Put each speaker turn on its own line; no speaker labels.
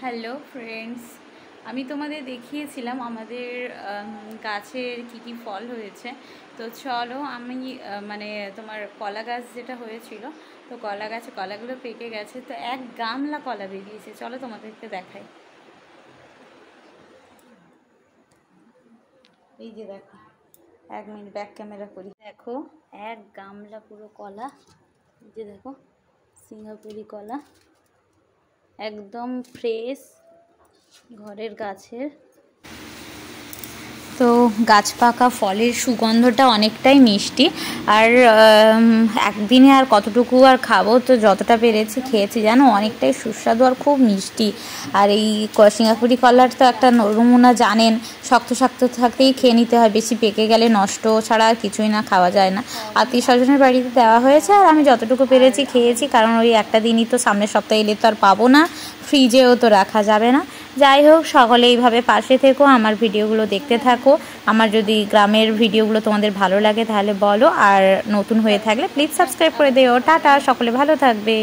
Hello friends, আমি তোমাদের দেখিয়েছিলাম আমাদের গাছের কি ফল হয়েছে। তো চলো আমি মানে তোমার কলা গাছ যেটা হয়েছিল, তো কলা গাছে কলাগুলো পেকে গেছে, তো এক গামলা কলা বেরিয়েছে। চলো তোমাদেরকে দেখাই। এই যে দেখো, 1 মিনিট ব্যাক ক্যামেরা করি। দেখো এক গামলা পুরো কলা। এই যে দেখো, সিঙ্গাপুরি কলা, একদম ফ্রেশ, ঘরের গাছের। তো গাছ পাকা ফলের সুগন্ধটা অনেকটাই মিষ্টি। আর একদিনে আর কতটুকু আর খাবো, তো যতটা পেরেছি খেয়েছি, জানো অনেকটাই সুস্বাদু আর খুব মিষ্টি। আর এই সিঙ্গাপুরি কলার তো একটা নমুনা জানেন, শক্ত শক্ত থাকতেই খেয়ে নিতে হয়, বেশি পেকে গেলে নষ্ট ছাড়া আর কিছুই না, খাওয়া যায় না। আত্মীয় স্বজনের বাড়িতে দেওয়া হয়েছে, আর আমি যতটুকু পেরেছি খেয়েছি, কারণ ওই একটা দিনই তো, সামনের সপ্তাহে এলে তো আর পাবো না, ফ্রিজেও তো রাখা যাবে না। যাই হোক, সকলে এইভাবে পাশে থেকো, আমার ভিডিওগুলো দেখতে থাকো। আমার যদি গ্রামের ভিডিওগুলো তোমাদের ভালো লাগে তাহলে বলো, আর নতুন হয়ে থাকলে প্লিজ সাবস্ক্রাইব করে দিও। টাটা, সকলে ভালো থাকবে।